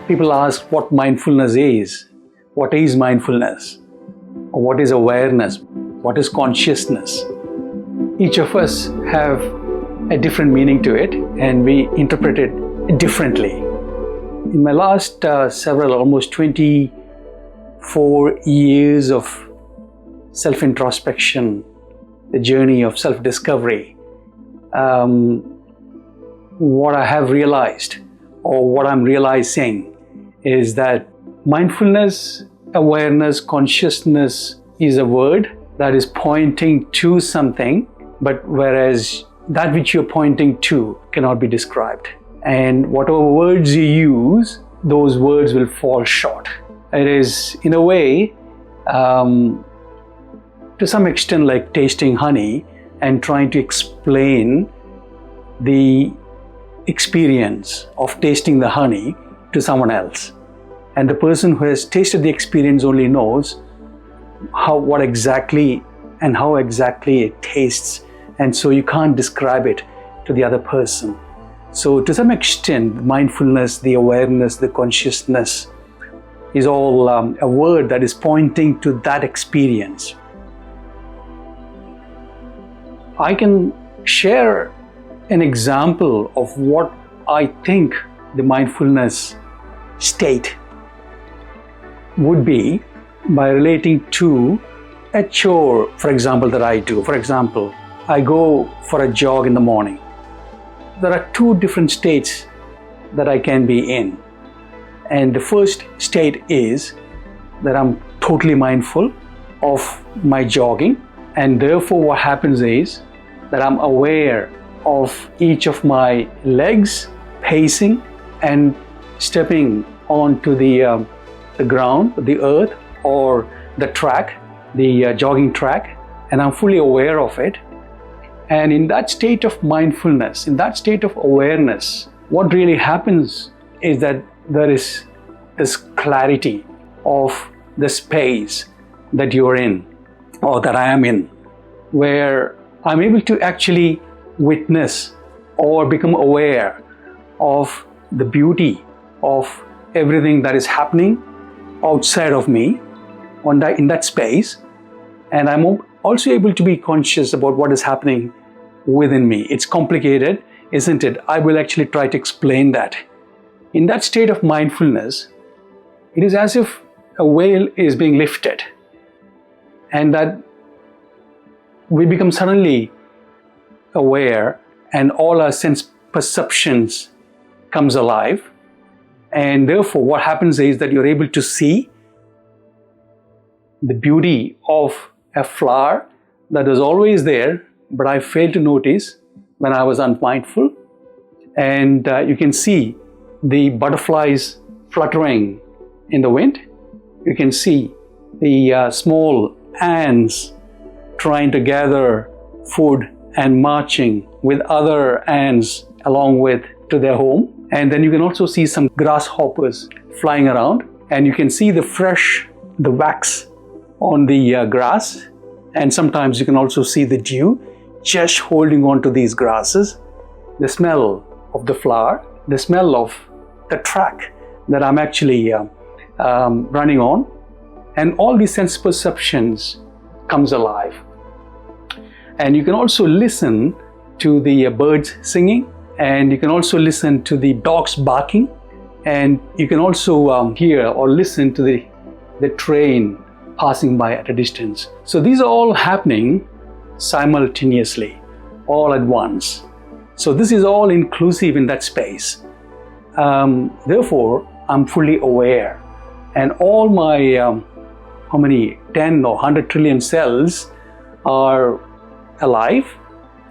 People ask what mindfulness is. What is mindfulness? Or what is awareness? What is consciousness? Each of us have a different meaning to it, and we interpret it differently. In my last almost 24 years of self-introspection, the journey of self-discovery, what I have realized, or what I'm realizing, is that mindfulness, awareness, consciousness is a word that is pointing to something, but whereas that which you're pointing to cannot be described. And whatever words you use, those words will fall short. It is, in a way, to some extent like tasting honey and trying to explain the experience of tasting the honey to someone else. And the person who has tasted the experience only knows how exactly it tastes. And so you can't describe it to the other person. So to some extent, mindfulness, the awareness, the consciousness is all a word that is pointing to that experience. I can share an example of what I think the mindfulness state would be by relating to a chore, for example, that I do. For example, I go for a jog in the morning. There are two different states that I can be in. And the first state is that I'm totally mindful of my jogging, and therefore what happens is that I'm aware of each of my legs pacing and stepping onto the ground, the earth, or the track, the jogging track, and I'm fully aware of it. And in that state of mindfulness, in that state of awareness, what really happens is that there is this clarity of the space that you're in, or that I am in, where I'm able to actually witness or become aware of the beauty of everything that is happening outside of me in that space. And I'm also able to be conscious about what is happening within me. It's complicated, isn't it? I will actually try to explain that. In that state of mindfulness, it is as if a veil is being lifted, and that we become suddenly aware, and all our sense perceptions comes alive. And therefore what happens is that you're able to see the beauty of a flower that is always there, but I failed to notice when I was unmindful. And you can see the butterflies fluttering in the wind. You can see the small ants trying to gather food and marching with other ants along with to their home. And then you can also see some grasshoppers flying around, and you can see the wax on the grass. And sometimes you can also see the dew just holding on to these grasses, the smell of the flower, the smell of the track that I'm actually running on, and all these sense perceptions comes alive. And you can also listen to the birds singing, and you can also listen to the dogs barking, and you can also hear or listen to the train passing by at a distance. So these are all happening simultaneously, all at once. So this is all inclusive in that space. Therefore, I'm fully aware, and all my 10 or 100 trillion cells are alive,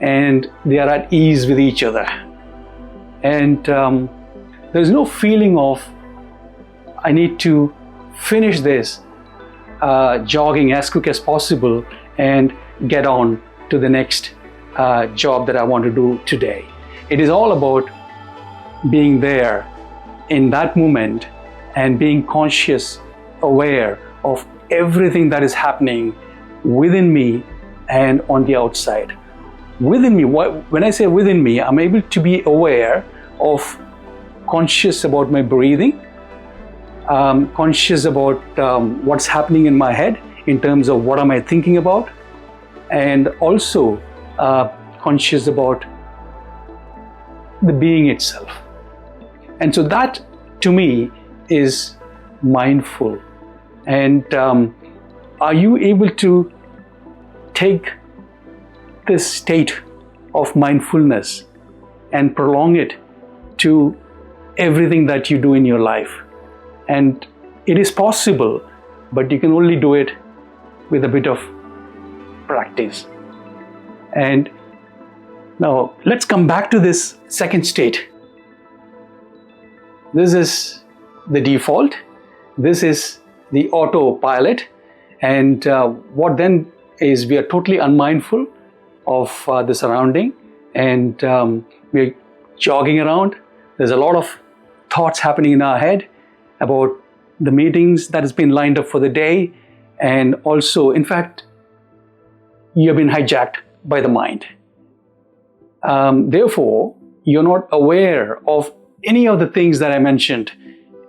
and they are at ease with each other. And there's no feeling of I need to finish this jogging as quick as possible and get on to the next job that I want to do today. It is all about being there in that moment and being conscious, aware of everything that is happening within me and on the outside. Within me, when I say within me, I'm able to be aware of, conscious about my breathing, conscious about what's happening in my head in terms of what am I thinking about, and also conscious about the being itself. And so that to me is mindful. And are you able to take this state of mindfulness and prolong it to everything that you do in your life? And it is possible, but you can only do it with a bit of practice. And now let's come back to this second state. This is the default. This is the autopilot. And what then is we are totally unmindful of the surrounding, and we're jogging around. There's a lot of thoughts happening in our head about the meetings that has been lined up for the day, and also, in fact, you have been hijacked by the mind. Therefore, you're not aware of any of the things that I mentioned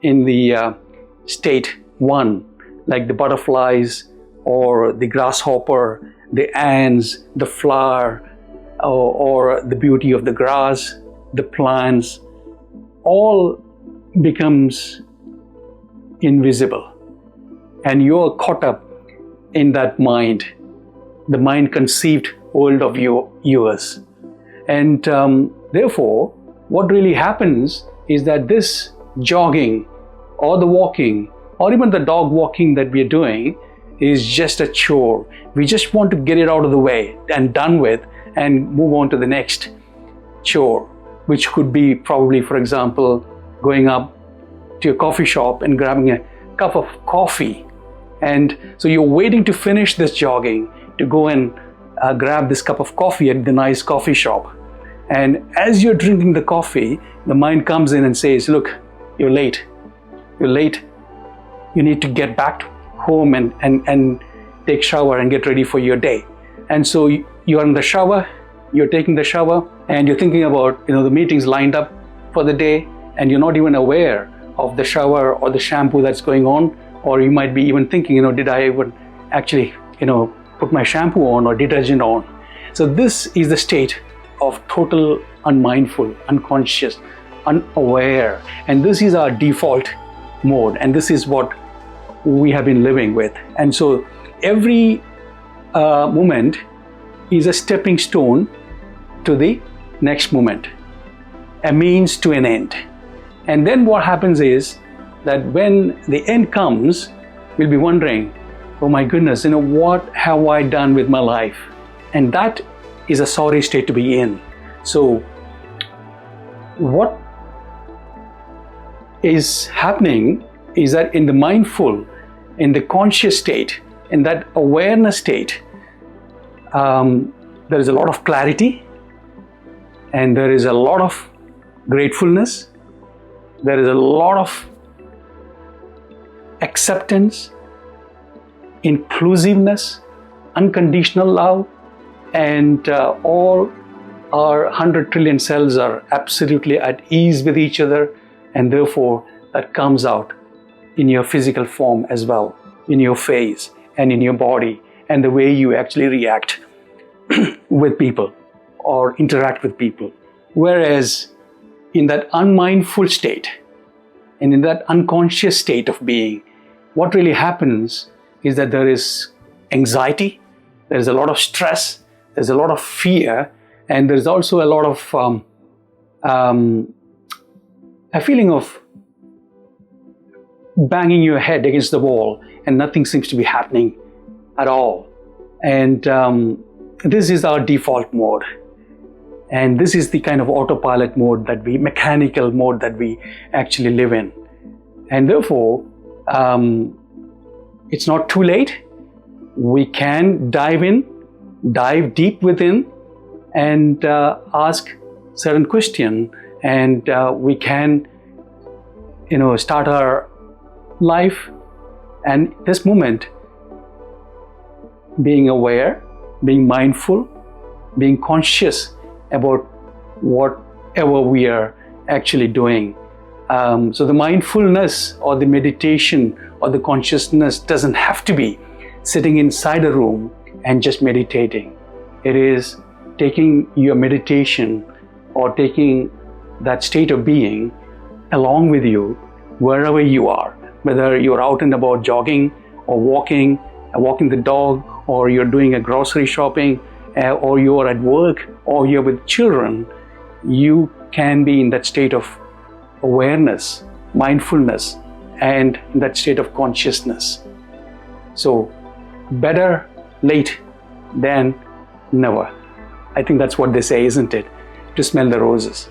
in the state 1, like the butterflies or the grasshopper, the ants, the flower, or the beauty of the grass, the plants, all becomes invisible. And you're caught up in that mind, the mind-conceived world of yours. And therefore, what really happens is that this jogging or the walking or even the dog walking that we're doing is just a chore. We just want to get it out of the way and done with and move on to the next chore, which could be probably, for example, going up to a coffee shop and grabbing a cup of coffee. And so you're waiting to finish this jogging to go and grab this cup of coffee at the nice coffee shop. And as you're drinking the coffee, the mind comes in and says, look, you're late. You're late. You need to get back home and take shower and get ready for your day. And so you're in the shower, you're taking the shower, and you're thinking about the meetings lined up for the day, and you're not even aware of the shower or the shampoo that's going on, or you might be even thinking, did I even actually, put my shampoo on or detergent on? So this is the state of total unmindful, unconscious, unaware, and this is our default mode, and this is what we have been living with. And so every moment is a stepping stone to the next moment, a means to an end. And then what happens is that when the end comes, we'll be wondering, oh my goodness, what have I done with my life? And that is a sorry state to be in. So what is happening is that in the mindful, in the conscious state, in that awareness state, there is a lot of clarity, and there is a lot of gratefulness, there is a lot of acceptance, inclusiveness, unconditional love, and all our 100 trillion cells are absolutely at ease with each other, and therefore that comes out in your physical form as well, in your face and in your body, and the way you actually react with people or interact with people. Whereas in that unmindful state and in that unconscious state of being, what really happens is that there is anxiety, there's a lot of stress, there's a lot of fear, and there's also a lot of a feeling of banging your head against the wall and nothing seems to be happening at all. And this is our default mode. And this is the kind of autopilot mode mechanical mode that we actually live in. And therefore, it's not too late. We can dive deep within and ask certain questions, and we can, start our life and this moment being aware, being mindful, being conscious about whatever we are actually doing So the mindfulness or the meditation or the consciousness doesn't have to be sitting inside a room and just meditating. It is taking your meditation or taking that state of being along with you wherever you are, whether you're out and about jogging or walking the dog, or you're doing a grocery shopping, or you're at work, or you're with children. You can be in that state of awareness, mindfulness, and in that state of consciousness. So better late than never. I think that's what they say, isn't it? To smell the roses.